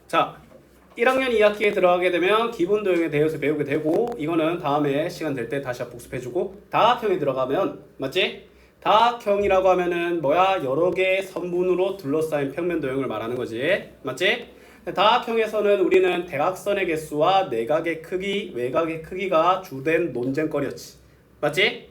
자, 1학년 2학기에 들어가게 되면 기본 도형에 대해서 배우게 되고, 이거는 다음에 시간 될 때 다시 복습해주고, 다각형에 들어가면 맞지? 다각형이라고 하면은 뭐야? 여러 개의 선분으로 둘러싸인 평면 도형을 말하는 거지, 맞지? 다각형에서는 우리는 대각선의 개수와 내각의 크기, 외곽의 크기가 주된 논쟁거리였지, 맞지?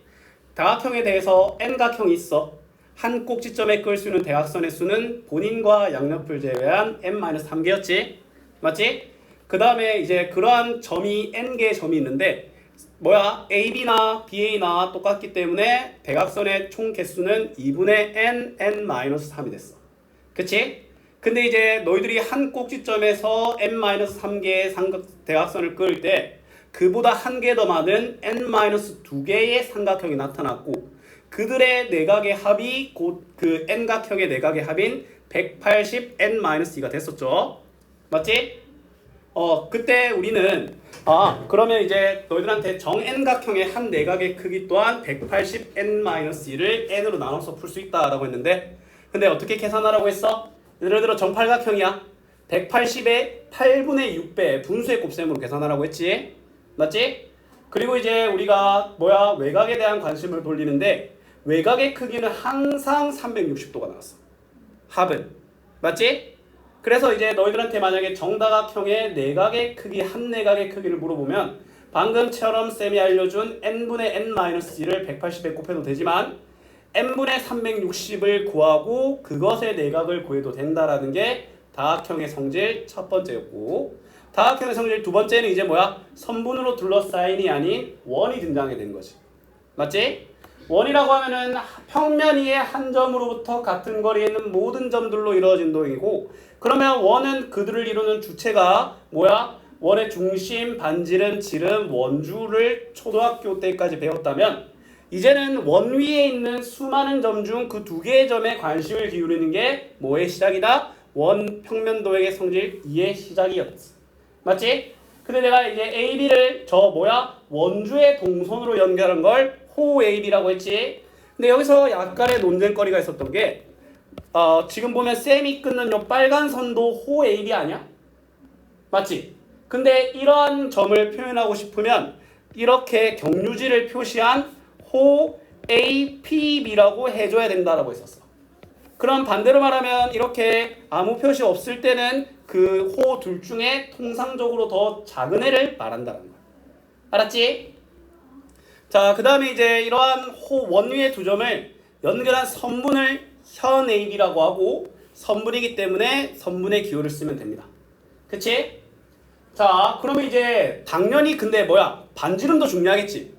다각형에 대해서 n각형이 있어. 한 꼭지점에 끌 수 있는 대각선의 수는 본인과 양옆을 제외한 n-3개였지, 맞지? 그 다음에 이제 그러한 점이 n개의 점이 있는데 뭐야? AB나 BA나 똑같기 때문에 대각선의 총 개수는 2분의 n-3이 됐어. 그치? 근데 이제 너희들이 한 꼭지점에서 n-3개의 대각선을 그을 때 그보다 한 개 더 많은 n-2개의 삼각형이 나타났고, 그들의 내각의 합이 곧 그 n각형의 내각의 합인 180n-2가 됐었죠. 맞지? 그때 우리는 그러면 이제 너희들한테 정 n각형의 한 내각의 크기 또한 180n-2를 n으로 나눠서 풀 수 있다라고 했는데, 근데 어떻게 계산하라고 했어? 예를 들어 정팔각형이야. 180의 8분의 6배 분수의 곱셈으로 계산하라고 했지, 맞지? 그리고 이제 우리가 외곽에 대한 관심을 돌리는데, 외곽의 크기는 항상 360도가 나왔어. 합은, 맞지? 그래서 이제 너희들한테 만약에 정다각형의 내각의 크기, 한 내각의 크기를 물어보면 방금처럼 쌤이 알려준 n분의 n-2를 180에 곱해도 되지만 n분의 360을 구하고 그것의 내각을 구해도 된다라는 게 다각형의 성질 첫 번째였고, 다각형의 성질 두 번째는 이제 선분으로 둘러싸인이 아닌 원이 등장하게 된 거지, 맞지? 원이라고 하면은 평면 위의 한 점으로부터 같은 거리에 있는 모든 점들로 이루어진 도형이고, 그러면 원은 그들을 이루는 주체가 원의 중심, 반지름, 지름, 원주를 초등학교 때까지 배웠다면, 이제는 원 위에 있는 수많은 점 중 그 두 개의 점에 관심을 기울이는 게 뭐의 시작이다? 원 평면 도형의 성질 2의 시작이었지, 맞지? 근데 내가 이제 AB를 원주의 동선으로 연결한 걸 호 AB라고 했지. 근데 여기서 약간의 논쟁거리가 있었던 게 지금 보면 쌤이 끊는 요 빨간 선도 호 AB 아니야? 맞지? 근데 이러한 점을 표현하고 싶으면 이렇게 경유지를 표시한 호 APB라고 해줘야 된다라고 했었어. 그럼 반대로 말하면 이렇게 아무 표시 없을 때는 그 호 둘 중에 통상적으로 더 작은 애를 말한다는 거야. 알았지? 자, 그 다음에 이제 이러한 원 위의 두 점을 연결한 선분을 현 AB라고 하고, 선분이기 때문에 선분의 기호를 쓰면 됩니다. 그치? 자, 그러면 이제 당연히 근데 반지름도 중요하겠지.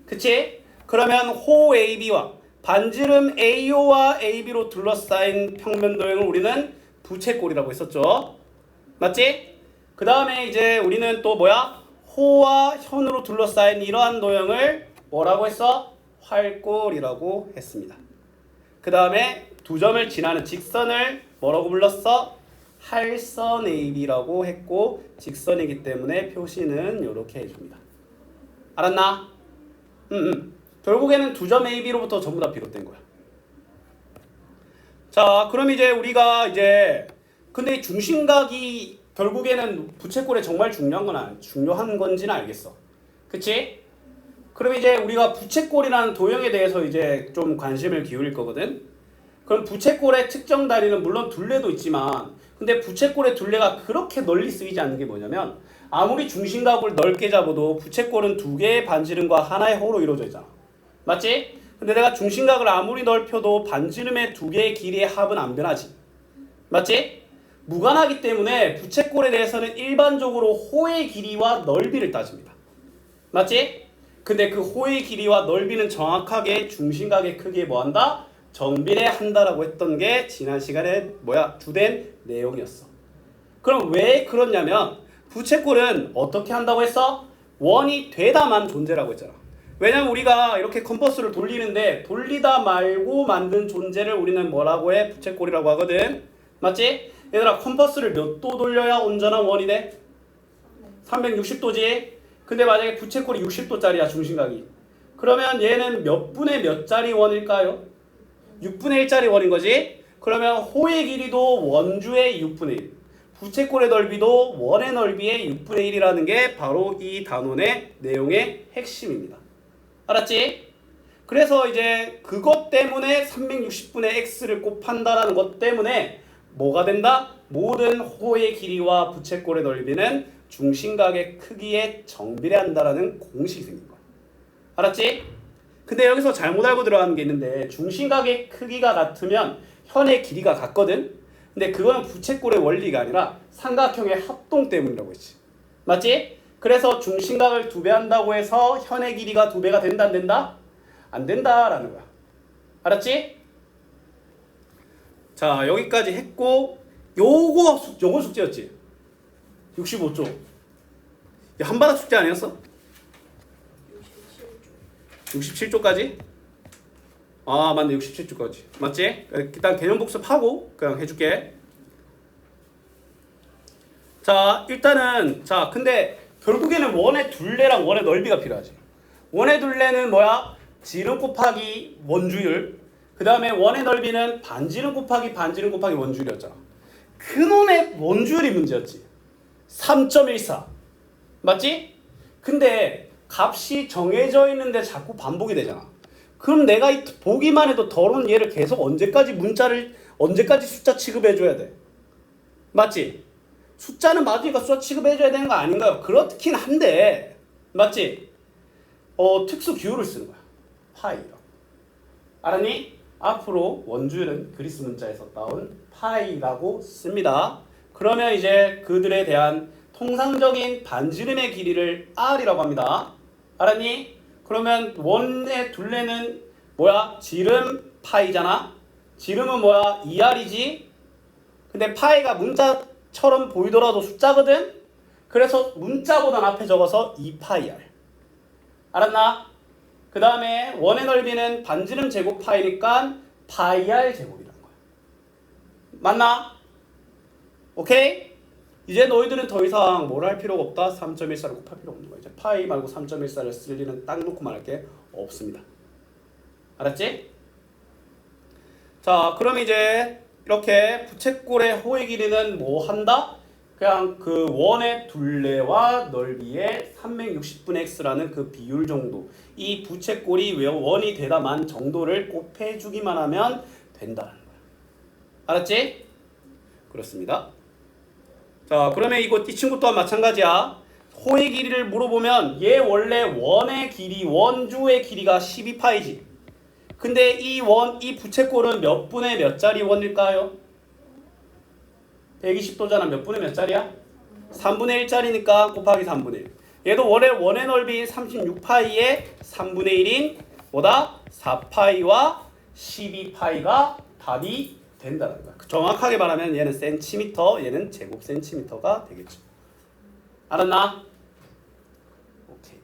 그치? 그러면 호 AB와 반지름 AO와 AB로 둘러싸인 평면 도형을 우리는 부채꼴이라고 했었죠. 맞지? 그 다음에 이제 우리는 또 호와 현으로 둘러싸인 이러한 도형을 뭐라고 했어? 활꼴이라고 했습니다. 그 다음에 두 점을 지나는 직선을 뭐라고 불렀어? 할선 AB라고 했고, 직선이기 때문에 표시는 이렇게 해줍니다. 알았나? 결국에는 두 점 AB로부터 전부 다 비롯된 거야. 자, 그럼 이제 우리가 근데 이 중심각이 결국에는 부채꼴에 정말 중요한 건지는 알겠어. 그치? 그럼 이제 우리가 부채꼴이라는 도형에 대해서 이제 좀 관심을 기울일 거거든. 그럼 부채꼴의 특정 다리는 물론 둘레도 있지만, 근데 부채꼴의 둘레가 그렇게 널리 쓰이지 않는 게 뭐냐면, 아무리 중심각을 넓게 잡아도 부채꼴은 두 개의 반지름과 하나의 호로 이루어져 있잖아. 맞지? 근데 내가 중심각을 아무리 넓혀도 반지름의 두 개의 길이의 합은 안 변하지. 맞지? 무관하기 때문에 부채꼴에 대해서는 일반적으로 호의 길이와 넓이를 따집니다. 맞지? 근데 그 호의 길이와 넓이는 정확하게 중심각의 크기에 뭐한다? 정비례한다라고 했던 게 지난 시간에 주된 내용이었어. 그럼 왜 그렇냐면 부채꼴은 어떻게 한다고 했어? 원이 되다만 존재라고 했잖아. 왜냐면 우리가 이렇게 컴퍼스를 돌리는데 돌리다 말고 만든 존재를 우리는 뭐라고 해? 부채꼴이라고 하거든. 맞지? 얘들아, 컴퍼스를 몇 도 돌려야 온전한 원이 돼? 360도지? 근데 만약에 부채꼴이 60도짜리야, 중심각이. 그러면 얘는 몇 분의 몇 짜리 원일까요? 6분의 1짜리 원인 거지? 그러면 호의 길이도 원주의 6분의 1. 부채꼴의 넓이도 원의 넓이의 6분의 1이라는 게 바로 이 단원의 내용의 핵심입니다. 알았지? 그래서 이제 그것 때문에 360분의 x를 곱한다라는 것 때문에 뭐가 된다? 모든 호의 길이와 부채꼴의 넓이는 중심각의 크기에 정비례한다라는 공식이 생긴 거야. 알았지? 근데 여기서 잘못 알고 들어가는 게 있는데 중심각의 크기가 같으면 현의 길이가 같거든? 근데 그거는 부채꼴의 원리가 아니라 삼각형의 합동 때문이라고 했지. 맞지? 그래서 중심각을 2배 한다고 해서 현의 길이가 2배가 된다 안 된다? 안 된다라는 거야. 알았지? 자, 여기까지 했고 요거 숙제였지? 65쪽. 한바닥 숙제 아니었어? 67쪽까지? 아, 맞네. 67쪽까지. 맞지? 일단 개념 복습하고 그냥 해줄게. 자, 일단은 자, 근데 결국에는 원의 둘레랑 원의 넓이가 필요하지. 원의 둘레는 뭐야? 지름 곱하기 원주율. 그 다음에 원의 넓이는 반지름 곱하기 반지름 곱하기 원주율이었잖아. 그놈의 원주율이 문제였지. 3.14. 맞지? 근데 값이 정해져 있는데 자꾸 반복이 되잖아. 그럼 내가 보기만 해도 더러운 얘를 계속 언제까지 숫자 취급해줘야 돼? 맞지? 숫자는 맞으니까 숫자 취급해줘야 되는 거 아닌가요? 그렇긴 한데, 맞지? 특수 기호를 쓰는 거야. 파이라고. 알았니? 앞으로 원주율은 그리스 문자에서 따온 파이라고 씁니다. 그러면 이제 그들에 대한 통상적인 반지름의 길이를 r이라고 합니다. 알았니? 그러면 원의 둘레는 뭐야? 지름 파이잖아. 지름은 뭐야? 2r이지. 근데 파이가 문자처럼 보이더라도 숫자거든. 그래서 문자보다 앞에 적어서 2파이r. 알았나? 그 다음에 원의 넓이는 반지름 제곱 파이니까 파이r 제곱이라는 거야. 맞나? 오케이? 이제 너희들은 더 이상 뭘 할 필요가 없다. 3.14를 곱할 필요가 없는 거야. 이제 파이 말고 3.14를 쓸 일은 딱 놓고 말할 게 없습니다. 알았지? 자, 그럼 이제 이렇게 부채꼴의 호의 길이는 뭐 한다? 그냥 그 원의 둘레와 넓이의 360분의 x라는 그 비율 정도. 이 부채꼴이 원이 되다만 정도를 곱해주기만 하면 된다는 거야. 알았지? 그렇습니다. 자, 그러면 이 친구 또한 마찬가지야. 호의 길이를 물어보면 얘 원래 원의 길이, 원주의 길이가 12파이지. 근데 이 부채꼴은 몇 분의 몇 짜리 원일까요? 120도잖아. 몇 분의 몇 짜리야? 3분의 1짜리니까 곱하기 3분의 1. 얘도 원의 넓이인 36파이의 3분의 1인 뭐다? 4파이와 12파이가 답이 된다는 거야. 정확하게 말하면 얘는 센티미터, 얘는 제곱 센티미터가 되겠죠. 알았나? 오케이.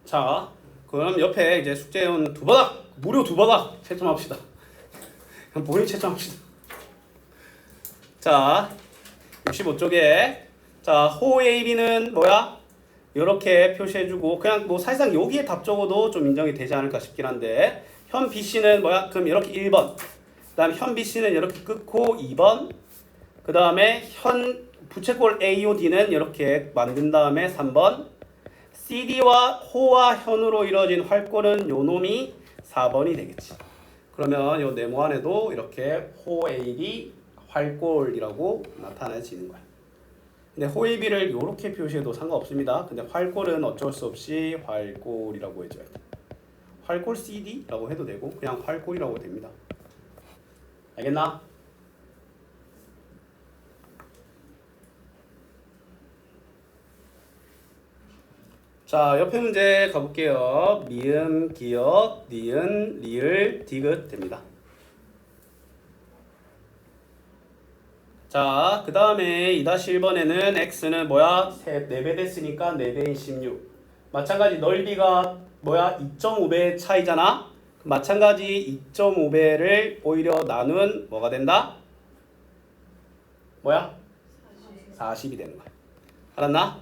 자, 그럼 옆에 이제 숙제온 무료 2바닥 채점합시다. 그냥 본인 채점합시다. 자, 65쪽에 자, 호 AB는 뭐야? 이렇게 표시해주고 그냥 뭐 사실상 여기에 답 적어도 좀 인정이 되지 않을까 싶긴 한데 현 BC는 뭐야? 그럼 이렇게 1번 그 다음에 현 BC는 이렇게 끊고 2번 그 다음에 현 부채꼴 AOD는 이렇게 만든 다음에 3번 CD와 호와 현으로 이루어진 활꼴은 요 놈이 4번이 되겠지. 그러면 요 네모 안에도 이렇게 호 AB 활꼴이라고 나타내지는 거야. 근데 호 AB를 이렇게 표시해도 상관없습니다. 근데 활꼴은 어쩔 수 없이 활꼴이라고 해줘야 돼. 활꼴 CD라고 해도 되고 그냥 활꼴이라고 됩니다. 알겠나? 자, 옆에 문제 가볼게요. 미음, 기역, 니은, 리을, 디귿 됩니다. 자, 그 다음에 2-1번에는 x는 뭐야? 4배 됐으니까 4배인 16. 마찬가지 넓이가 뭐야? 2.5배 차이잖아? 마찬가지 2.5배를 오히려 나눈 뭐가 된다? 뭐야? 40이 되는 거야. 알았나?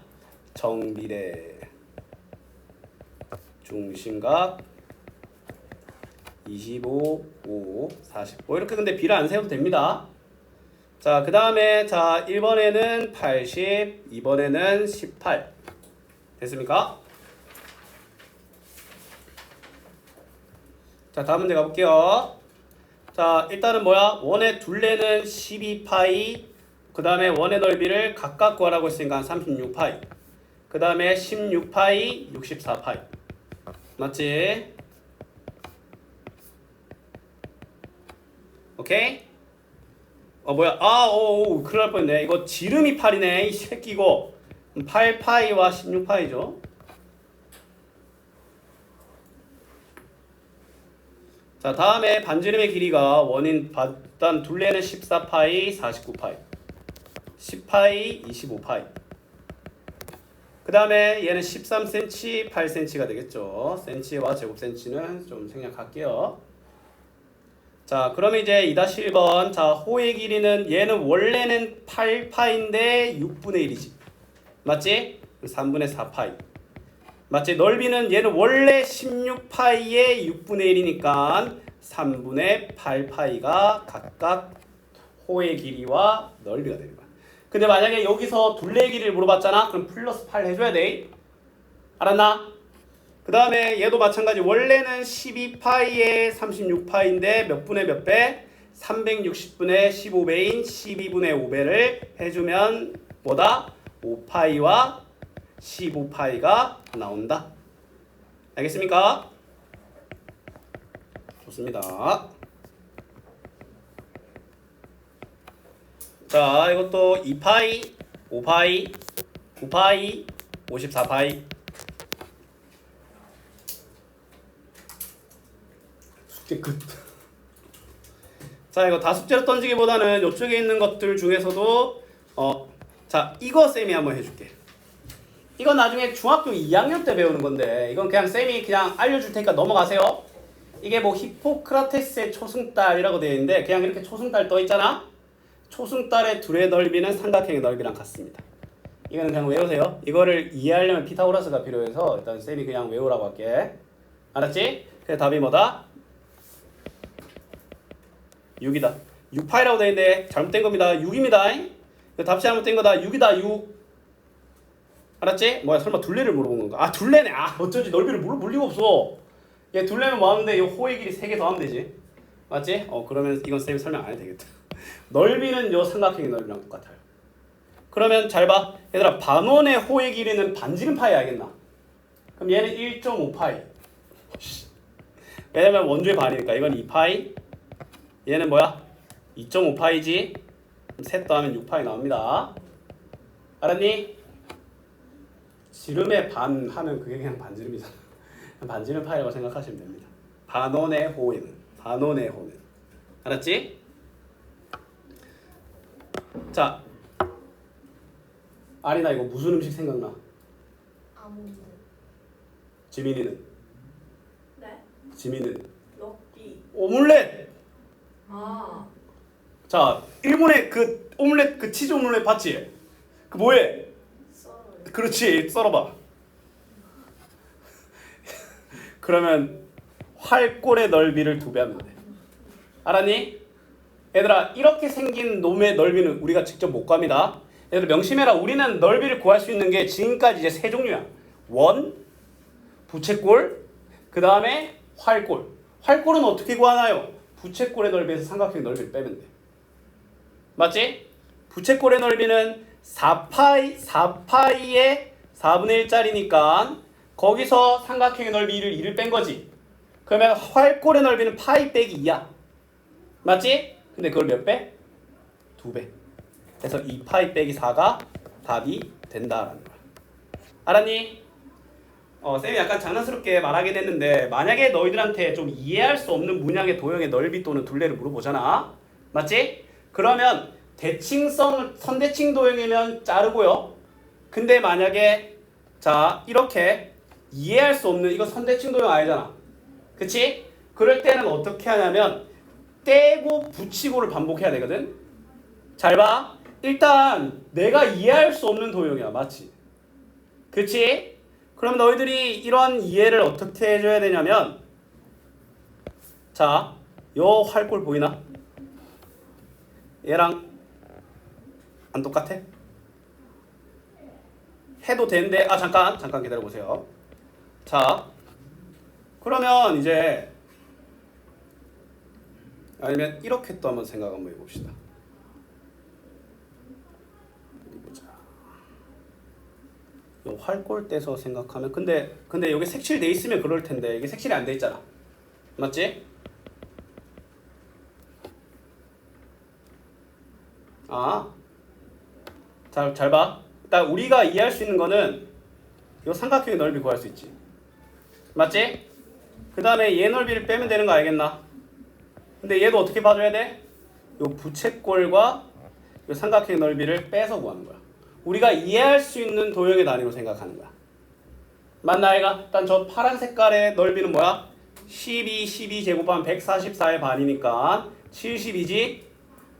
정비례 중심각 25, 5, 40. 뭐 이렇게 근데 비를 안 세워도 됩니다. 자, 그 다음에 자 1번에는 80, 2번에는 18. 됐습니까? 자, 다음 문제 가볼게요. 자, 일단은 뭐야? 원의 둘레는 12파이, 그 다음에 원의 넓이를 각각 구하라고 했으니까 36파이, 그 다음에 16파이, 64파이. 맞지? 오케이? 뭐야? 큰일 날 뻔했네. 이거 지름이 8이네. 이 새끼 이거. 8파이와 16파이죠. 자, 다음에 반지름의 길이가 원인 일단 둘레는 14파이, 49파이, 10파이, 25파이. 그 다음에 얘는 13cm, 8cm가 되겠죠. 센치와 제곱센치는 좀 생략할게요. 자, 그러면 이제 2-1번. 자, 호의 길이는 얘는 원래는 8파인데 6분의 1이지. 맞지? 3분의 4파이. 맞지? 넓이는 얘는 원래 16파이에 6분의 1이니까 3분의 8파이가 각각 호의 길이와 넓이가 되는 거야. 근데 만약에 여기서 둘레의 길이를 물어봤잖아? 그럼 플러스 8 해줘야 돼. 알았나? 그 다음에 얘도 마찬가지. 원래는 12파이에 36파이인데 몇 분의 몇 배? 360분의 15배인 12분의 5배를 해주면 뭐다? 5파이와 15파이가 나온다. 알겠습니까? 좋습니다. 자, 이것도 2파이, 5파이, 9파이, 54파이. 숙제 끝. 자, 이거 다숙제로 던지기보다는 이쪽에 있는 것들 중에서도 자, 이거 쌤이 한번 해줄게. 이건 나중에 중학교 2학년 때 배우는 건데 이건 그냥 쌤이 그냥 알려줄 테니까 넘어가세요. 이게 뭐 히포크라테스의 초승달이라고 되어 있는데 그냥 이렇게 초승달 떠 있잖아. 초승달의 둘의 넓이는 삼각형의 넓이랑 같습니다. 이거는 그냥 외우세요. 이거를 이해하려면 피타고라스가 필요해서 일단 쌤이 그냥 외우라고 할게. 알았지? 그래서 답이 뭐다? 6이다. 6파이라고 되어 있는데 잘못된 겁니다. 6입니다. 답이 잘못된 거다. 6이다. 6. 알았지? 뭐야, 설마 둘레를 물어본 건가? 아, 둘레네. 어쩐지 넓이를 물을 리가 없어. 얘 둘레는 뭐하는데 이 호의 길이 3개 더 하면 되지. 맞지? 그러면 이건 쌤이 설명 안 해도 되겠다. 넓이는 요 삼각형의 넓이랑 똑같아요. 그러면 잘 봐. 얘들아, 반원의 호의 길이는 반지름 파이 알겠나? 그럼 얘는 1.5파이. 왜냐면 원주의 반이니까. 이건 2파이. 얘는 뭐야? 2.5파이지. 셋 더하면 6파이 나옵니다. 알았니? 지름의 반 하면 그게 그냥 반지름이잖아. 반지름 파이라고 생각하시면 됩니다. 반원의 호는. 알았지? 자, 아리나 이거 무슨 음식 생각나? 아몬드. 지민이는? 네? 지민이는? 럭비. 오믈렛! 아. 자, 일본의 그 오믈렛, 그 치즈 오믈렛 봤지? 그 뭐해? 썰어요. 그렇지, 썰어봐. 그러면 활골의 넓이를 2배 하면 돼. 알았니? 얘들아, 이렇게 생긴 놈의 넓이는 우리가 직접 못 구합니다. 얘들아, 명심해라. 우리는 넓이를 구할 수 있는 게 지금까지 이제 3종류야. 원, 부채꼴, 그 다음에 활골. 활골은 어떻게 구하나요? 부채꼴의 넓이에서 삼각형의 넓이를 빼면 돼. 맞지? 부채꼴의 넓이는 4파이의 4분의 1짜리니까 거기서 삼각형의 넓이 1을 뺀 거지. 그러면 활골의 넓이는 파이 빼기 2야. 맞지? 근데 그걸 몇 배? 2배. 그래서 2파이 빼기 4가 답이 된다라는 거야. 알았니? 쌤이 약간 장난스럽게 말하긴 했는데 만약에 너희들한테 좀 이해할 수 없는 문양의 도형의 넓이 또는 둘레를 물어보잖아. 맞지? 그러면 대칭성 선대칭 도형이면 자르고요. 근데 만약에 자 이렇게 이해할 수 없는 이거 선대칭 도형 아니잖아. 그치? 그럴 때는 어떻게 하냐면 떼고 붙이고를 반복해야 되거든. 잘 봐. 일단 내가 이해할 수 없는 도형이야. 맞지? 그치? 그럼 너희들이 이런 이해를 어떻게 해줘야 되냐면 자, 요 활골 보이나? 얘랑 안 똑같아? 해도 되는데 잠깐 기다려 보세요. 자, 그러면 이제 아니면 이렇게 또 한번 생각 한번 해봅시다. 어디 보자. 요 활골 떼서 생각하면 근데 여기 색칠돼 있으면 그럴 텐데 이게 색칠이 안 돼 있잖아. 맞지? 잘 봐. 일단 우리가 이해할 수 있는 거는 요 삼각형의 넓이 구할 수 있지. 맞지? 그 다음에 얘 넓이를 빼면 되는 거 알겠나? 근데 얘도 어떻게 봐줘야 돼? 요 부채꼴과 요 삼각형의 넓이를 빼서 구하는 거야. 우리가 이해할 수 있는 도형의 단위로 생각하는 거야. 맞나 아이가? 일단 저 파란 색깔의 넓이는 뭐야? 12 제곱하면 144의 반이니까 70이지?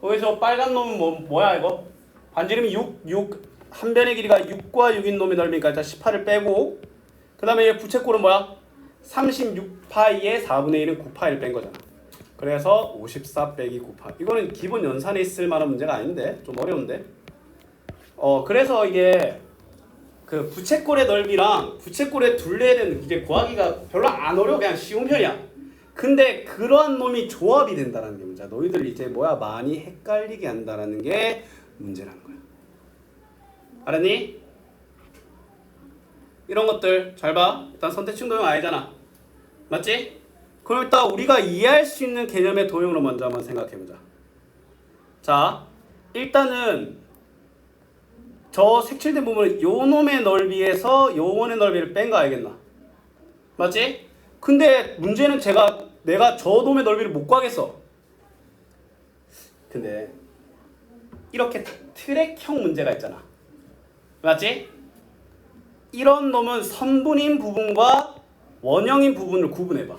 거기서 빨간 놈은 뭐야 이거? 반지름이 6 한 변의 길이가 6과 6인 놈의 넓이니까 일단 18을 빼고 그 다음에 얘 부채꼴은 뭐야? 36파이의 4분의 1은 9파이를 뺀 거잖아. 그래서 54 빼기 9파이. 이거는 기본 연산에 있을 만한 문제가 아닌데 좀 어려운데. 그래서 이게 그 부채꼴의 넓이랑 부채꼴의 둘레는 이제 구하기가 별로 안 어려워. 그냥 쉬운 편이야. 근데 그러한 놈이 조합이 된다는 게 문제야. 너희들 이제 많이 헷갈리게 한다는 게 문제라는 거야. 알았니? 이런 것들 잘 봐. 일단 선택충 도형 아니잖아. 맞지? 그럼 일단 우리가 이해할 수 있는 개념의 도형으로 먼저 한번 생각해보자. 자, 일단은 저 색칠된 부분을 요 놈의 넓이에서 요 원의 넓이를 뺀 거 알겠나? 맞지? 근데 문제는 내가 저 놈의 넓이를 못 구하겠어. 근데 이렇게 트랙형 문제가 있잖아. 맞지? 이런 놈은 선분인 부분과 원형인 부분을 구분해봐.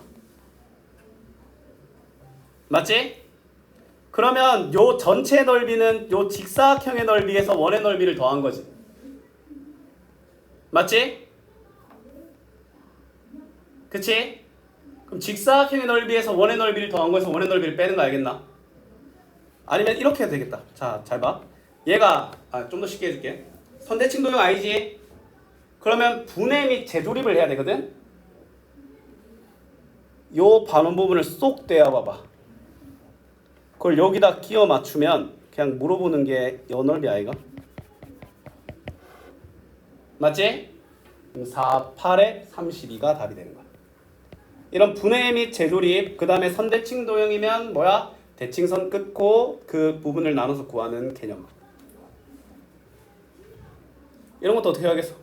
맞지? 그러면 요 전체 넓이는 요 직사각형의 넓이에서 원의 넓이를 더한 거지. 맞지? 그치? 그럼 직사각형의 넓이에서 원의 넓이를 더한 거에서 원의 넓이를 빼는 거 알겠나? 아니면 이렇게 해도 되겠다. 자, 잘 봐. 얘가 좀 더 쉽게 해줄게. 선대칭 도형 아니지? 그러면 분해 및 재조립을 해야 되거든? 요 반원 부분을 쏙 떼어봐봐. 그걸 여기다 끼워 맞추면 그냥 물어보는 게 요 넓이 아이가? 맞지? 4, 8에 32가 답이 되는 거야. 이런 분해 및 재조립, 그 다음에 선대칭 도형이면 뭐야? 대칭선 끊고 그 부분을 나눠서 구하는 개념. 이런 것도 어떻게 하겠어?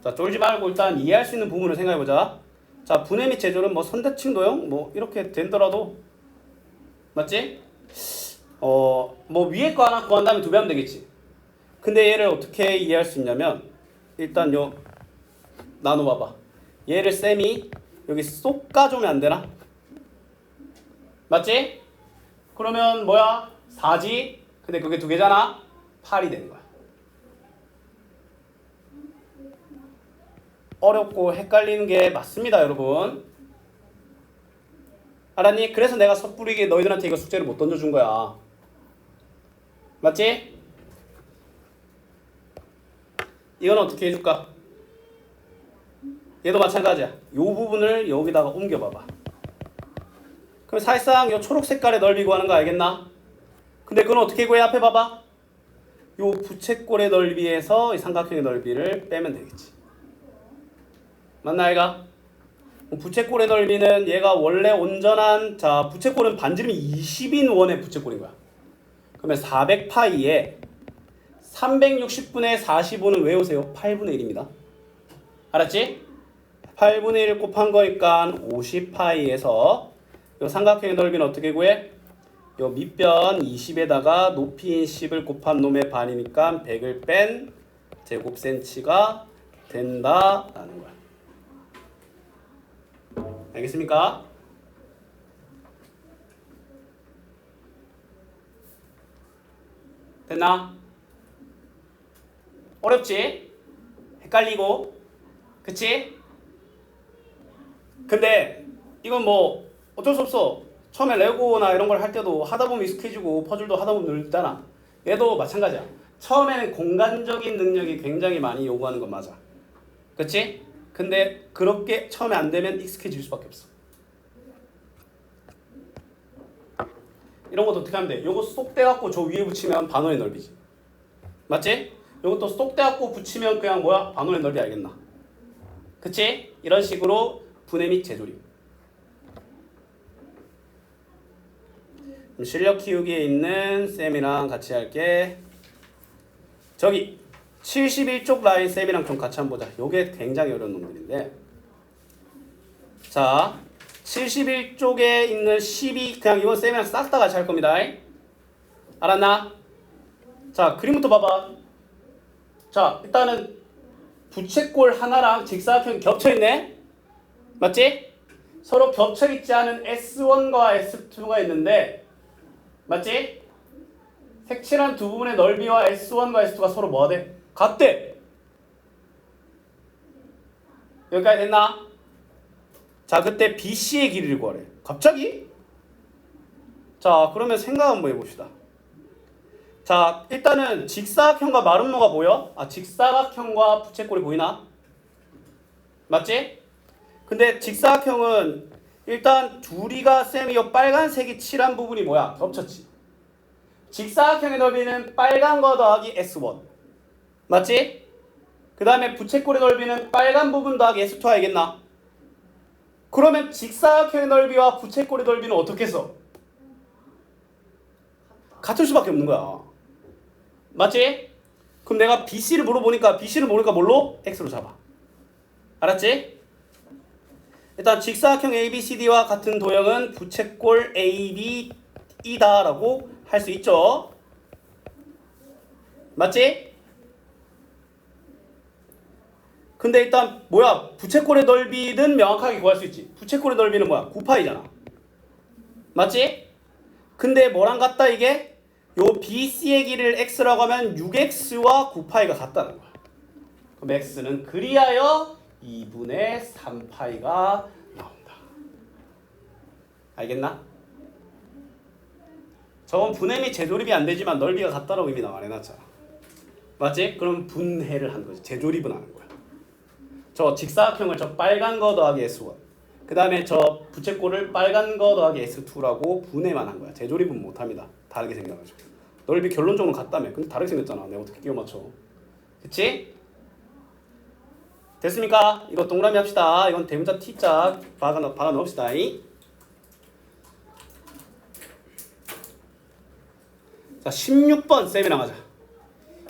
자, 쫄지 말고 일단 이해할 수 있는 부분을 생각해보자. 자, 분해 및 재조는 선대칭 도형 이렇게 된더라도 맞지? 위에 거 하나 구한 다음에 두 배 하면 되겠지. 근데 얘를 어떻게 이해할 수 있냐면 일단 나눠봐봐. 얘를 쌤이 여기 쏙 까주면 안 되나? 맞지? 그러면 4지? 근데 그게 두 개잖아? 8이 되는 거야. 어렵고 헷갈리는 게 맞습니다, 여러분. 알았니? 그래서 내가 섣부르게 너희들한테 이거 숙제를 못 던져준 거야. 맞지? 이건 어떻게 해줄까? 얘도 마찬가지야. 이 부분을 여기다가 옮겨봐봐. 그럼 사실상 이 초록 색깔의 넓이 구하는 거 알겠나? 근데 그건 어떻게 구해? 앞에 봐봐. 이 부채꼴의 넓이에서 이 삼각형의 넓이를 빼면 되겠지. 맞나 아이가? 부채꼴의 넓이는 얘가 원래 온전한 부채꼴은 반지름이 20인 원의 부채꼴인 거야. 그러면 400파이에 360분의 45는 외우세요. 8분의 1입니다. 알았지? 8분의 1 곱한 거니까 50파이에서 요 삼각형의 넓이는 어떻게 구해? 요 밑변 20에다가 높이인 10을 곱한 놈의 반이니까 100을 뺀 제곱센치가 된다라는 거야. 알겠습니까? 됐나? 어렵지? 헷갈리고 그치? 근데 이건 뭐 어쩔 수 없어. 처음에 레고나 이런 걸 할 때도 하다 보면 익숙해지고 퍼즐도 하다 보면 늘잖아. 얘도 마찬가지야. 처음에는 공간적인 능력이 굉장히 많이 요구하는 건 맞아. 그치? 근데 그렇게 처음에 안 되면 익숙해질 수밖에 없어. 이런 것도 어떻게 하면 돼? 요거 쏙 떼갖고 저 위에 붙이면 반원의 넓이지. 맞지? 요것도 쏙 떼갖고 붙이면 그냥 뭐야? 반원의 넓이 알겠나? 그치? 이런 식으로 분해 및 재조립. 실력 키우기에 있는 쌤이랑 같이 할게. 저기 71쪽 라인 쌤이랑 좀 같이 한번 보자. 요게 굉장히 어려운 놈들인데, 자 71쪽에 있는 12 그냥 이거 쌤이랑 싹 다 같이 할 겁니다. 알았나? 자 그림부터 봐봐. 자 일단은 부채꼴 하나랑 직사각형이 겹쳐있네. 맞지? 서로 겹쳐있지 않은 S1과 S2가 있는데, 맞지? 색칠한 두 부분의 넓이와 S1과 S2가 서로 뭐가 돼? 같대. 여기까지 됐나? 자 그때 BC의 길이를 구하래. 갑자기? 자 그러면 생각 한번 해봅시다. 자 일단은 직사각형과 마름모가 보여? 직사각형과 부채꼴이 보이나? 맞지? 근데 직사각형은 일단 둘이가 쌤이 요 빨간색이 칠한 부분이 뭐야? 겹쳤지. 직사각형의 넓이는 빨간 거 더하기 S1. 맞지? 그 다음에 부채꼴의 넓이는 빨간 부분 더하기 S2 알겠나? 그러면 직사각형의 넓이와 부채꼴의 넓이는 어떻게 써? 같을 수밖에 없는 거야. 맞지? 그럼 내가 BC를 물어보니까 BC를 모르니까 뭘로? X로 잡아. 알았지? 일단 직사각형 ABCD와 같은 도형은 부채꼴 AB이다 라고 할 수 있죠. 맞지? 근데 일단 뭐야? 부채꼴의 넓이는 명확하게 구할 수 있지. 부채꼴의 넓이는 뭐야? 9파이잖아. 맞지? 근데 뭐랑 같다 이게? 요 BC의 길이를 X라고 하면 6X와 9파이가 같다는 거야. 그럼 X는 그리하여 2분의 3파이가 나온다. 알겠나? 저건 분해 및 재조립이 안 되지만 넓이가 같다라고 이미 나와 해놨잖아. 맞지? 그럼 분해를 한 거지. 재조립은 하는 거야. 저 직사각형을 저 빨간 거 더하기 S1, 그 다음에 저 부채꼴을 빨간 거 더하기 S2라고 분해만 한 거야. 재조립은 못합니다. 다르게 생겨가지고. 넓이 결론적으로 같다며. 근데 다르게 생겼잖아. 내가 어떻게 끼워 맞춰? 그치? 됐습니까? 이거 동그라미 합시다. 이건 대문자 T자 박아 넣읍시다. 자 16번 쌤이랑 하자.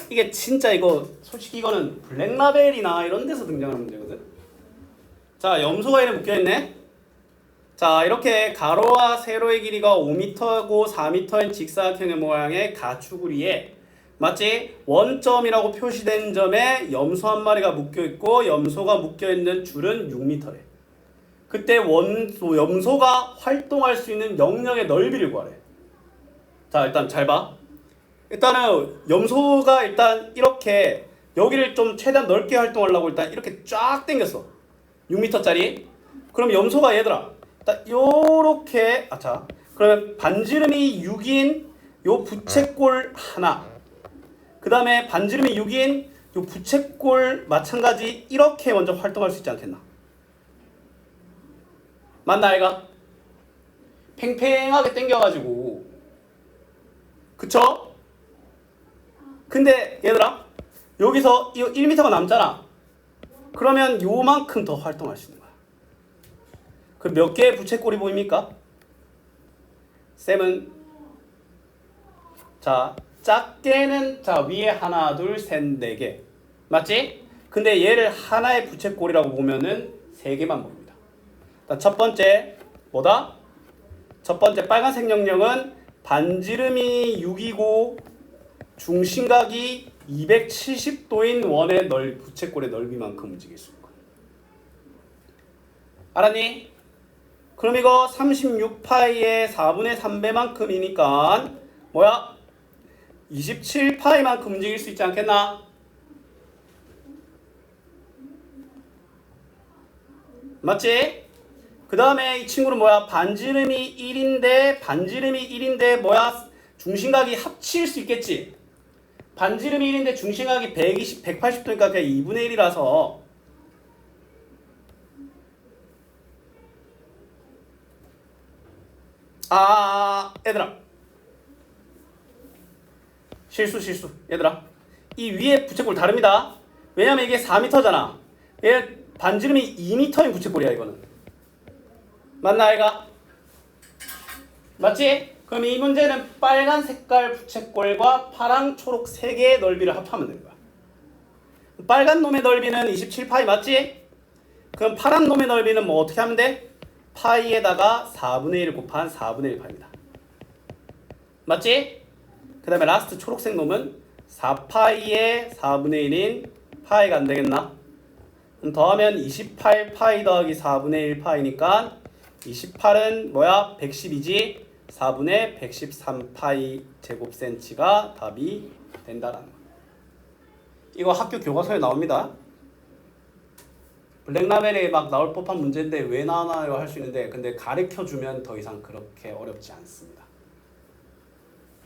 이게 진짜 이거 솔직히 이거는 블랙라벨이나 이런 데서 등장하는 문제거든. 자 염소가 이렇게 묶여있네. 자 이렇게 가로와 세로의 길이가 5m고 4m인 직사각형의 모양의 가축우리에, 맞지? 원점이라고 표시된 점에 염소 한 마리가 묶여있고 염소가 묶여있는 줄은 6m래. 그때 염소가 활동할 수 있는 영역의 넓이를 구하래. 자 일단 잘 봐. 일단은 염소가 일단 이렇게 여기를 좀 최대한 넓게 활동하려고 일단 이렇게 쫙 당겼어. 6m짜리. 그럼 염소가 얘들아 일단 요렇게 그러면 반지름이 6인 요 부채꼴 하나, 그 다음에 반지름이 6인 요 부채꼴 마찬가지 이렇게 먼저 활동할 수 있지 않겠나? 맞나 아이가? 팽팽하게 당겨가지고, 그쵸? 근데 얘들아 여기서 이 1m가 남잖아. 그러면 요만큼 더 활동할 수 있는 거야. 그럼 몇 개의 부채꼴이 보입니까? 쌤은 자 작게는 자 위에 하나 둘 셋 네 개, 맞지? 근데 얘를 하나의 부채꼴이라고 보면은 세 개만 보입니다. 첫 번째 뭐다? 첫 번째 빨간색 영역은 반지름이 6이고 중심각이 270도인 원의 부채꼴의 넓이만큼 움직일 수 있고. 알았니? 그럼 이거 36파이의 4분의 3배만큼이니까 뭐야? 27파이만큼 움직일 수 있지 않겠나? 맞지? 그 다음에 이 친구는 뭐야? 반지름이 1인데 뭐야? 중심각이 합칠 수 있겠지? 반지름이 1인데 중심각이 180도니까 그냥 2분의 1이라서 얘들아 실수 얘들아 이 위에 부채꼴 다릅니다. 왜냐면 이게 4m잖아. 얘 반지름이 2m인 부채꼴이야 이거는. 맞나 아이가? 맞지? 그럼 이 문제는 빨간 색깔 부채꼴과 파랑 초록 3개의 넓이를 합하면 되는 거야. 빨간 놈의 넓이는 27파이 맞지? 그럼 파란 놈의 넓이는 뭐 어떻게 하면 돼? 파이에다가 4분의 1 곱한 4분의 1파입니다. 맞지? 그 다음에 라스트 초록색 놈은 4파이에 4분의 1인 파이가 안 되겠나? 그럼 더하면 28파이 더하기 4분의 1파이니까 28은 뭐야? 110이지? 4분의 113파이 제곱센치가 답이 된다라는 거야. 이거 학교 교과서에 나옵니다. 블랙라벨에 막 나올 법한 문제인데 왜 나와요 할 수 있는데 근데 가르쳐주면 더 이상 그렇게 어렵지 않습니다.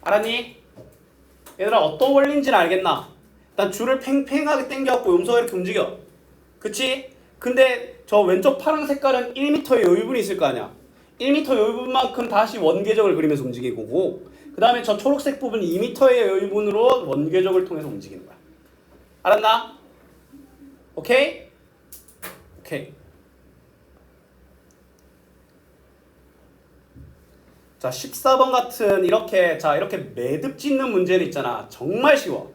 알았니? 얘들아 어떤 원리인지는 알겠나? 일단 줄을 팽팽하게 당겨갖고 음소가 이렇게 움직여. 그치? 근데 저 왼쪽 파란 색깔은 1m의 여유분이 있을 거 아니야. 1m 여유분만큼 다시 원궤적을 그리면서 움직이고 그 다음에 저 초록색 부분 2m의 여유분으로 원궤적을 통해서 움직이는 거야. 알았나? 오케이? 오케이. 자 14번 같은 이렇게 매듭 짓는 문제는 있잖아. 정말 쉬워.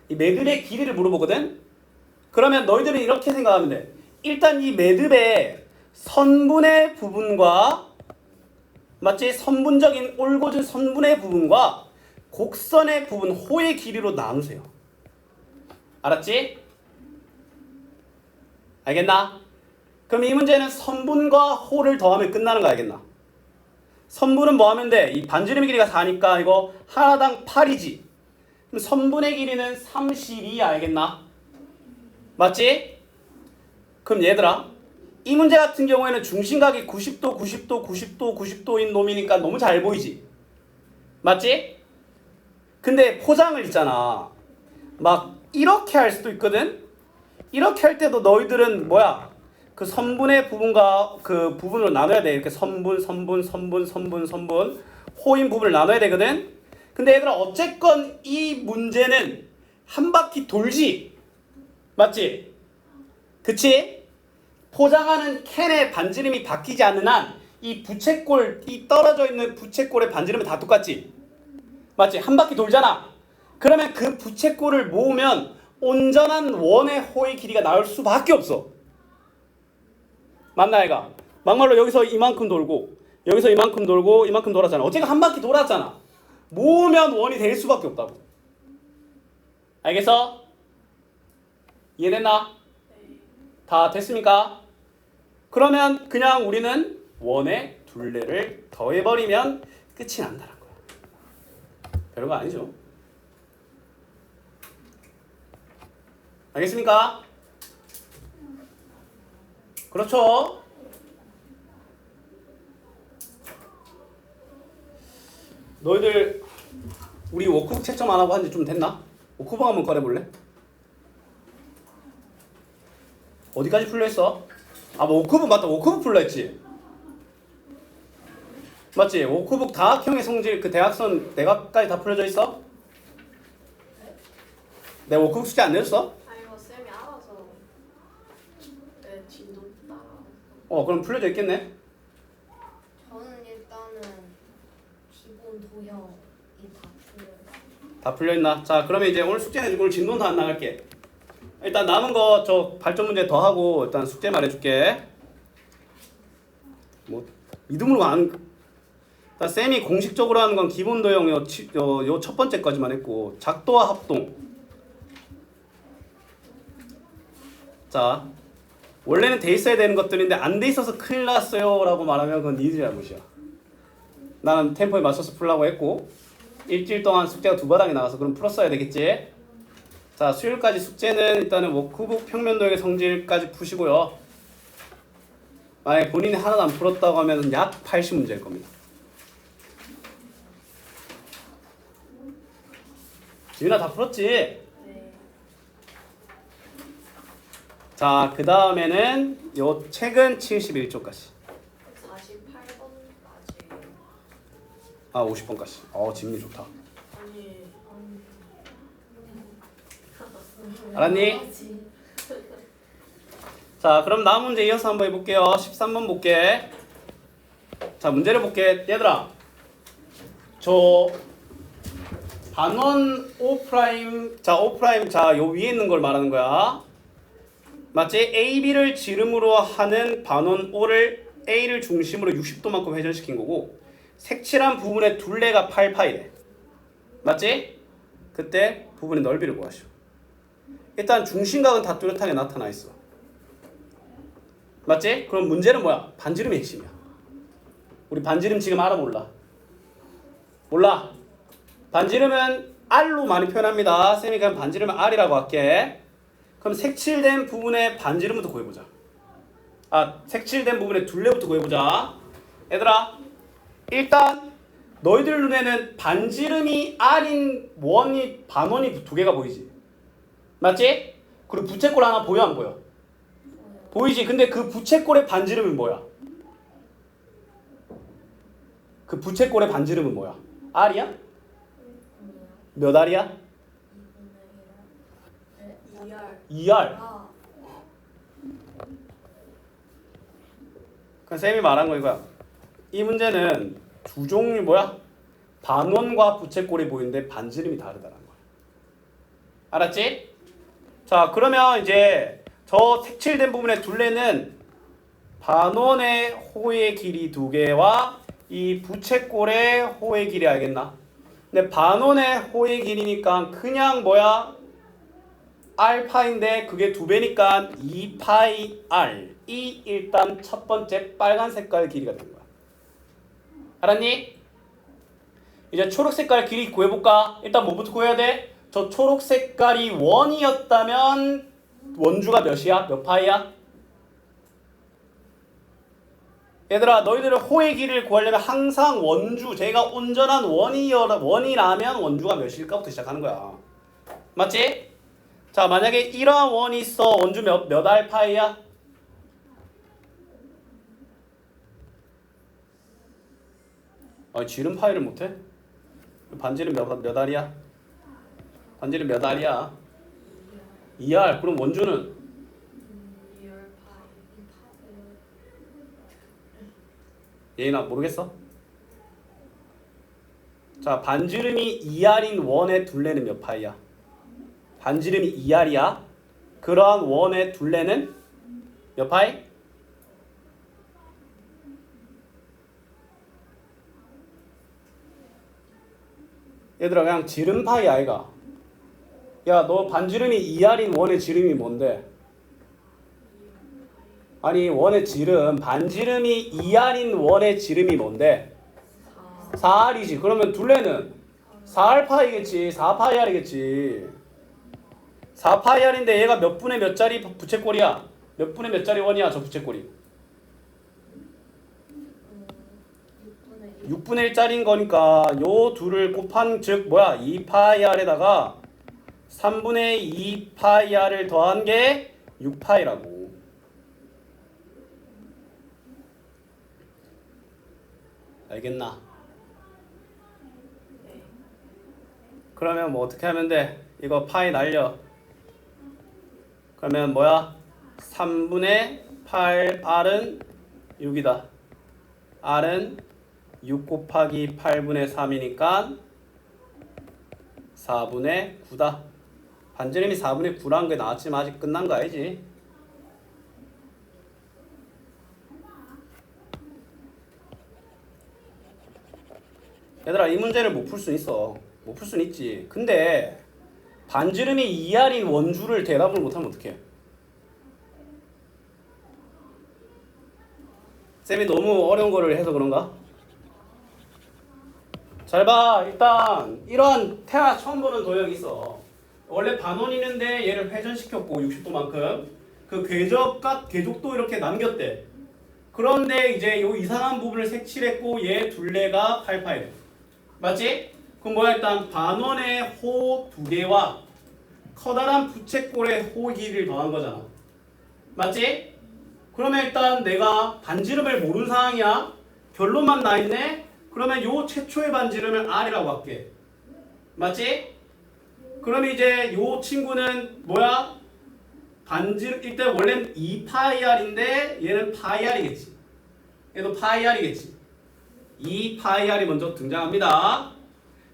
이 매듭의 길이를 물어보거든. 그러면 너희들은 이렇게 생각하면 돼. 일단 이 매듭의 선분의 부분과 맞지? 선분적인 올곧은 선분의 부분과 곡선의 부분 호의 길이로 나누세요. 알았지? 알겠나? 그럼 이 문제는 선분과 호를 더하면 끝나는 거 알겠나? 선분은 뭐 하면 돼? 이 반지름의 길이가 4니까 이거 하나당 8이지. 그럼 선분의 길이는 32 알겠나? 맞지? 그럼 얘들아 이 문제 같은 경우에는 중심각이 90도인 놈이니까 너무 잘 보이지? 맞지? 근데 포장을 있잖아. 막 이렇게 할 수도 있거든? 이렇게 할 때도 너희들은 뭐야? 그 선분의 부분과 그 부분을 나눠야 돼. 이렇게 선분 호인 부분을 나눠야 되거든? 근데 얘들아 어쨌건 이 문제는 한 바퀴 돌지? 맞지? 그치? 포장하는 캔의 반지름이 바뀌지 않는 한 이 부채꼴, 이 떨어져 있는 부채꼴의 반지름은 다 똑같지? 맞지? 한 바퀴 돌잖아. 그러면 그 부채꼴을 모으면 온전한 원의 호의 길이가 나올 수밖에 없어. 맞나 얘가? 막말로 여기서 이만큼 돌고 여기서 이만큼 돌고 이만큼 돌았잖아. 어쨌든 한 바퀴 돌았잖아. 모으면 원이 될 수밖에 없다고. 알겠어? 이해됐나? 다 됐습니까? 그러면 그냥 우리는 원의 둘레를 더해버리면 끝이 난다는 거야. 별거 아니죠. 알겠습니까? 그렇죠? 너희들 우리 워크북 채점 안 하고 한 지 좀 됐나? 워크북 한번 꺼내볼래? 어디까지 풀려 있어? 뭐 워크북 맞다. 워크북 풀려 있지. 맞지? 워크북 다학형의 성질 그 대각선 대각까지 다 풀려져 있어? 내 워크북 숙제 안 내줬어? 이거 쌤이 알아서 내 진도 따라. 그럼 풀려져 있겠네. 저는 일단은 기본 도형이 다 풀려요. 다 풀려있나? 자 그러면 이제 오늘 숙제 내주고 오늘 진도는 다 안 나갈게. 일단 남은 거 저 발전 문제 더 하고 일단 숙제 말해줄게. 뭐 이름으로 안. 일단 쌤이 공식적으로 하는 건 기본 도형 요 첫 번째까지만 했고 작도와 합동. 자 원래는 돼 있어야 되는 것들인데 안 돼 있어서 큰일 났어요 라고 말하면 그건 니들 잘못이야. 나는 템포에 맞춰서 풀라고 했고 일주일 동안 숙제가 2바닥이 나가서 그럼 풀었어야 되겠지. 자 수요일까지 숙제는 일단은 워크북 평면도형의 성질까지 푸시고요. 만약에 본인이 하나도 안 풀었다고 하면 약 80문제일 겁니다. 지민아 다 풀었지? 네. 자, 그 다음에는 요 책은 71쪽까지. 48번까지. 아, 50번까지. 지민이 좋다. 아니. 알았니? 자, 그럼 다음 문제 이어서 한번 해볼게요. 13번 볼게. 자, 문제를 볼게. 얘들아, 저 반원 O', 자, O', 자, 요 위에 있는 걸 말하는 거야. 맞지? AB를 지름으로 하는 반원 O를 A를 중심으로 60도만큼 회전시킨 거고, 색칠한 부분의 둘레가 8파이래. 맞지? 그때 부분의 넓이를 구하시오. 일단 중심각은 다 뚜렷하게 나타나 있어. 맞지? 그럼 문제는 뭐야? 반지름이 핵심이야. 우리 반지름 지금 알아 몰라? 몰라. 반지름은 R로 많이 표현합니다. 쌤이 그냥 반지름은 R이라고 할게. 그럼 색칠된 부분의 반지름부터 구해보자. 색칠된 부분의 둘레부터 구해보자. 얘들아, 일단 너희들 눈에는 반지름이 R인 원이 반원이 두 개가 보이지? 맞지? 그리고 부채꼴 하나 보여 안 보여? 보이지? 근데 그 부채꼴의 반지름은 뭐야? 그 부채꼴의 반지름은 뭐야? R이야? 몇 R이야? 2R. 그럼 쌤이 말한 거 이거야. 이 문제는 두 종류 뭐야? 반원과 부채꼴이 보이는데 반지름이 다르다는 거야. 알았지? 자, 그러면 이제 저 색칠된 부분의 둘레는 반원의 호의 길이 2개와 이 부채꼴의 호의 길이 알겠나? 근데 반원의 호의 길이니까 그냥 뭐야? 알파인데 그게 2배니까 2파이 R. 이 일단 첫 번째 빨간 색깔 길이가 된 거야. 알았니? 이제 초록 색깔 길이 구해볼까? 일단 뭐부터 구해야 돼? 저 초록 색깔이 원이었다면 원주가 몇이야? 몇 파이야? 얘들아, 너희들은 호의 길이를 구하려면 항상 원주, 제가 온전한 원이라면 원주가 몇일까부터 시작하는 거야. 맞지? 자, 만약에 이러한 원이 있어. 원주 몇 알파이야? 지름 파이를 못해? 반지름 몇 알이야? 반지름 몇 알이야? 2알. 그럼 원주는? 예인아 모르겠어? 자, 반지름이 2알인 원의 둘레는 몇 파이야? 반지름이 2알이야. 그러한 원의 둘레는 몇 파이? 얘들아, 그냥 지름 파이 아이가. 야, 너 반지름이 2알인 원의 지름이 뭔데? 아니, 원의 지름, 반지름이 2알인 원의 지름이 뭔데? 4알이지. 그러면 둘레는 4알파이겠지. 4파이알이겠지. 4파이알인데 얘가 몇 분의 몇 짜리 부채꼴이야? 몇 분의 몇 짜리 원이야, 저 부채꼴이? 6분의 1짜리인 거니까 요 둘을 곱한 즉 뭐야? 2파이알에다가 3분의 2파이알을 더한 게 6파이라고. 알겠나? 그러면 뭐 어떻게 하면 돼? 이거 파이 날려. 그러면 뭐야? 3분의 8R은 6이다. R은 6 곱하기 8분의 3이니까 4분의 9다. 반지름이 4분의 9라는 게 나왔지만 아직 끝난 거 알지? 얘들아, 이 문제를 못 풀 수 있어. 못 풀 수는 있지. 근데 반지름이 2R인 원주를 대답을 못하면 어떡해? 쌤이 너무 어려운 거를 해서 그런가? 잘 봐. 일단 이러한 태어나 처음 보는 도형이 있어. 원래 반원이 있는데 얘를 회전시켰고 60도만큼 그 궤적도 이렇게 남겼대. 그런데 이제 요 이상한 부분을 색칠했고 얘 둘레가 8파이래. 맞지? 그럼 뭐야? 일단 반원의 호 두 개와 커다란 부채꼴의 호 길이를 더한 거잖아. 맞지? 그러면 일단 내가 반지름을 모르는 상황이야. 결론만 나 있네. 그러면 요 최초의 반지름을 R이라고 할게. 맞지? 그러면 이제 요 친구는 뭐야? 반지름 일단 원래는 2파이R인데 얘는 파이R이겠지. 얘도 파이R이겠지. 2파이R이 먼저 등장합니다.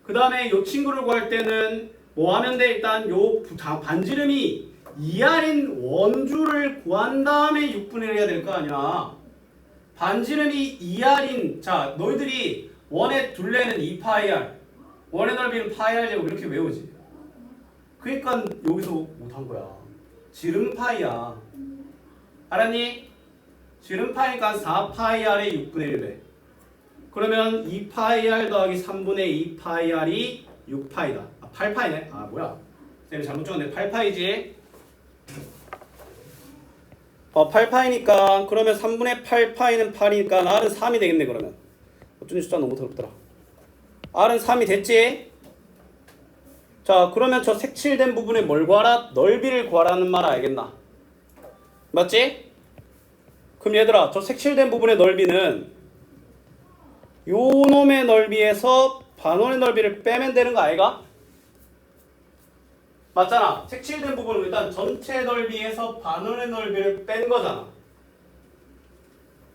그 다음에 요 친구를 구할 때는 뭐 하면 돼? 일단 요 반지름이 2R인 원주를 구한 다음에 6분의 1 해야 될 거 아니야. 반지름이 2R인 자 너희들이 원의 둘레는 2파이R 원의 넓이는 파이R 제곱 이렇게 외우지. 그러니까 여기서 못한 거야. 지름파이야. 알았니? 지름파이니까 4파이R의 6분의 1배. 그러면 2파이R 더하기 3분의 2파이R이 6파이다. 아 8파이네. 아 뭐야? 쌤이 잘못 적었네. 8파이지. 8파이니까 그러면 3분의 8파이는 8이니까 R은 3이 되겠네. 그러면 어쩐지 숫자 너무 더럽더라. R은 3이 됐지? 자 그러면 저 색칠된 부분에 뭘 구하라? 넓이를 구하라는 말 알겠나? 맞지? 그럼 얘들아 저 색칠된 부분의 넓이는 요 놈의 넓이에서 반원의 넓이를 빼면 되는 거 아이가? 맞잖아. 색칠된 부분은 일단 전체 넓이에서 반원의 넓이를 뺀 거잖아.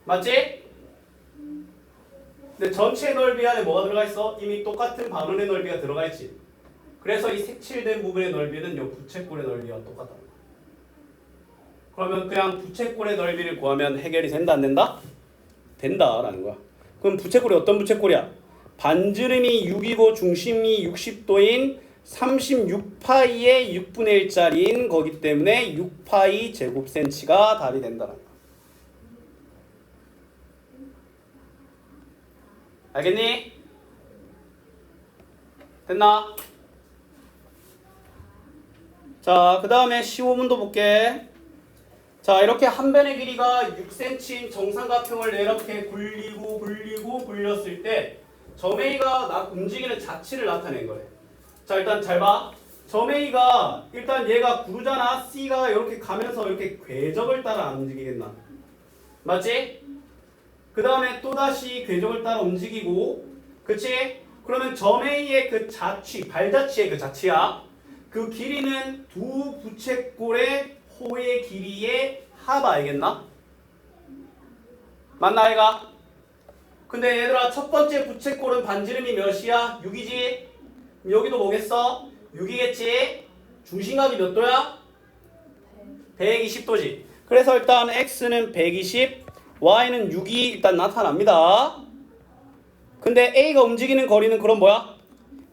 맞지? 근데 전체 넓이 안에 뭐가 들어가 있어? 이미 똑같은 반원의 넓이가 들어가 있지. 그래서 이 색칠된 부분의 넓이는 요 부채꼴의 넓이와 똑같다. 그러면 그냥 부채꼴의 넓이를 구하면 해결이 된다 안 된다? 된다라는 거야. 그럼 부채꼴이 어떤 부채꼴이야? 반지름이 6이고 중심이 60도인 36파이의 6분의 1짜리인 거기 때문에 6파이 제곱센치가 답이 된다는 거야. 알겠니? 됐나? 자, 그 다음에 15문도 볼게. 자, 이렇게 한 변의 길이가 6cm인 정삼각형을 이렇게 굴리고 굴렸을 때 점 A가 움직이는 자치를 나타낸 거래. 자, 일단 잘 봐. 점 A가 일단 얘가 구르잖아. C가 이렇게 가면서 이렇게 궤적을 따라 안 움직이겠나? 맞지? 그 다음에 또다시 궤적을 따라 움직이고 그치? 그러면 점 A의 그 자치, 발자취의 그 자치야. 그 길이는 두 부채꼴의 호의 길이의 합 알겠나? 맞나 얘가? 근데 얘들아 첫 번째 부채꼴은 반지름이 몇이야? 6이지? 여기도 뭐겠어? 6이겠지? 중심각이 몇 도야? 120도지. 그래서 일단 x는 120, y는 6이 일단 나타납니다. 근데 a가 움직이는 거리는 그럼 뭐야?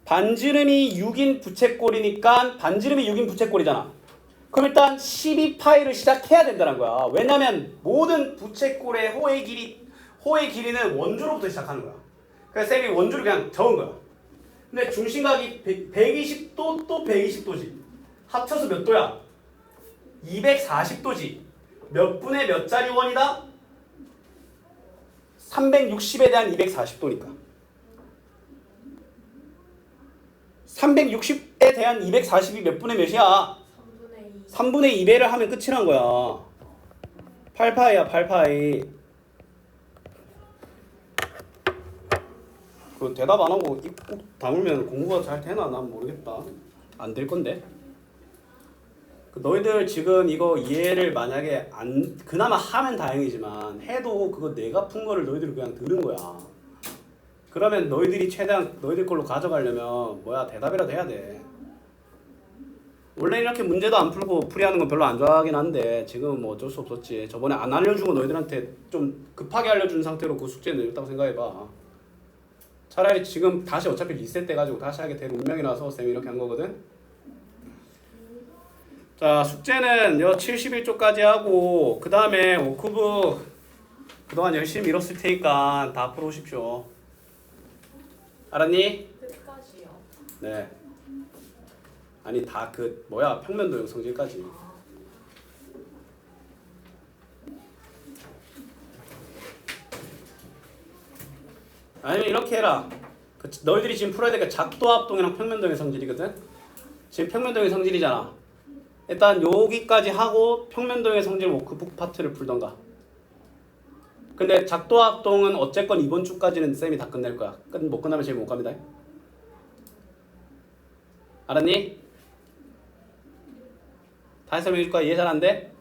반지름이 6인 부채꼴이니까 반지름이 6인 부채꼴이잖아. 그럼 일단 12파이를 시작해야 된다는 거야. 왜냐면 모든 부채꼴의 호의 길이는 원주로부터 시작하는 거야. 그래서 쌤이 원주를 그냥 적은 거야. 근데 중심각이 120도 또 120도지. 합쳐서 몇 도야? 240도지. 몇 분의 몇 짜리 원이다? 360에 대한 240도니까. 360에 대한 240이 몇 분의 몇이야? 3분의 2배를 하면 끝이란 거야. 8파이야 8파이. 그 대답 안 하고 꾹 다물면 공부가 잘 되나? 난 모르겠다. 안 될 건데. 그 너희들 지금 이거 이해를 만약에 안 그나마 하면 다행이지만 해도 그거 내가 푼 거를 너희들이 그냥 들은 거야. 그러면 너희들이 최대한 너희들 걸로 가져가려면 뭐야 대답이라도 해야 돼. 원래 이렇게 문제도 안 풀고 풀이하는 건 별로 안 좋아하긴 한데 지금은 뭐 어쩔 수 없었지. 저번에 안 알려주고 너희들한테 좀 급하게 알려준 상태로 그 숙제 내줬다고 생각해봐. 차라리 지금 다시 어차피 리셋돼가지고 다시 하게 된 운명이라서 쌤이 이렇게 한 거거든. 자 숙제는 요 71쪽까지 하고 그 다음에 워크북 그동안 열심히 밀었을 테니까 다 풀어오십시오. 알았니? 끝까지요. 네. 아니 다 그 뭐야 평면도형 성질까지. 아니면 이렇게 해라. 너희들이 지금 풀어야 될 게 작도합동이랑 평면도형의 성질이거든. 지금 평면도형의 성질이잖아. 일단 여기까지 하고 평면도형의 성질 워크북 파트를 풀던가. 근데 작도합동은 어쨌건 이번 주까지는 쌤이 다 끝낼 거야. 못 끝나면 제일 못 갑니다. 알았니? 다시 설명해 줄 거야. 이해 잘 안 돼?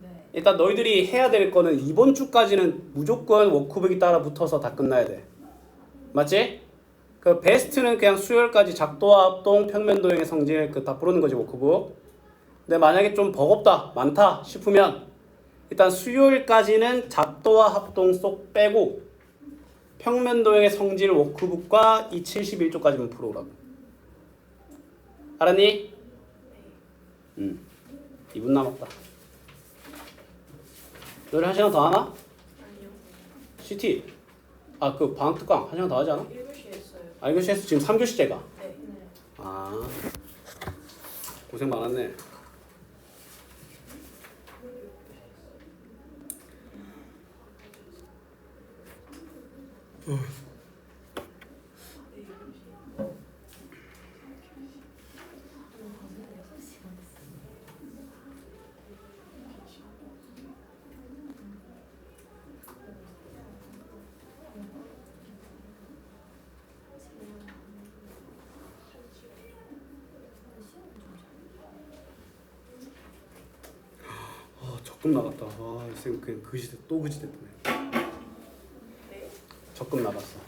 네. 일단 너희들이 해야 될 거는 이번 주까지는 무조건 워크북이 따라 붙어서 다 끝나야 돼. 맞지? 그 베스트는 그냥 수요일까지 작도합동 평면도형의 성질 그 다 부르는 거지 워크북. 근데 만약에 좀 버겁다 많다 싶으면 일단 수요일까지는 작도와 합동 쏙 빼고 평면도형의 성질 워크북과 이 71조까지만 풀어오라고. 알았니? 2분 남았다. 너희 1시간 더 하나? 아니요. CT 아 그 방학 특강 1시간 더 하지 않아? 1교시 했어요. 아 이거 CS 지금 3교시제가 네. 아 고생 많았네. 적금 나갔다. 와, 쌤 그냥 그 시대 또 그 시대 보네. 네. 적금 나갔어.